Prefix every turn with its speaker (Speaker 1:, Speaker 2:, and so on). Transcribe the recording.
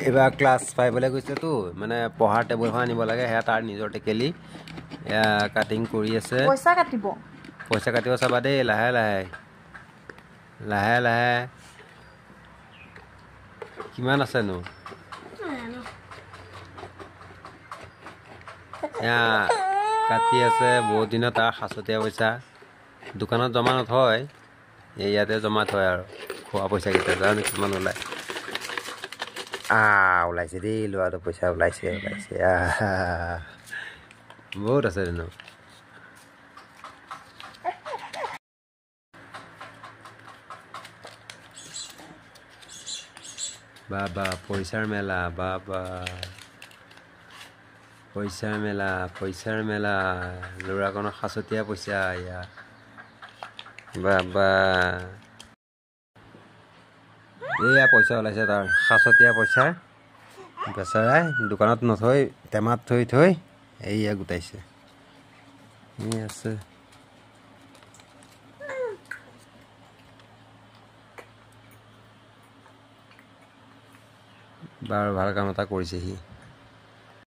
Speaker 1: এবাৰ ক্লাছ 5 গৈছেতো মানে পঢ়াৰ টেবুলখন আনিব লাগে সেয়া তাৰ নিজৰ টেকেলি কাটিং কৰি আছে পইচা কাটিব চাবা দেই লাহে লাহে কিমান আছেনো কাটি আছে বহুত দিনত তাৰ সাঁচতীয়া পইচা দোকানত জমা নথয় ইয়াতে জমা থয় আৰু খোৱা পইচাকেইটা জানো কিমান ওলায় ওলাইছে দেই লোৱাটো পইচা ওলাইছে বহুত আছে জানো বাবা পইচাৰ মেলা পইচাৰ মেলা ল'ৰাকণৰ সাঁচতীয়া পইচা বাবা এয়া পইচা ওলাইছে তাৰ সাঁচতীয়া পইচা বেচাৰাই দোকানত নথৈ টেমাত থৈ এয়া গোটাইছে আছে বাৰু ভাল কাম এটা কৰিছে সি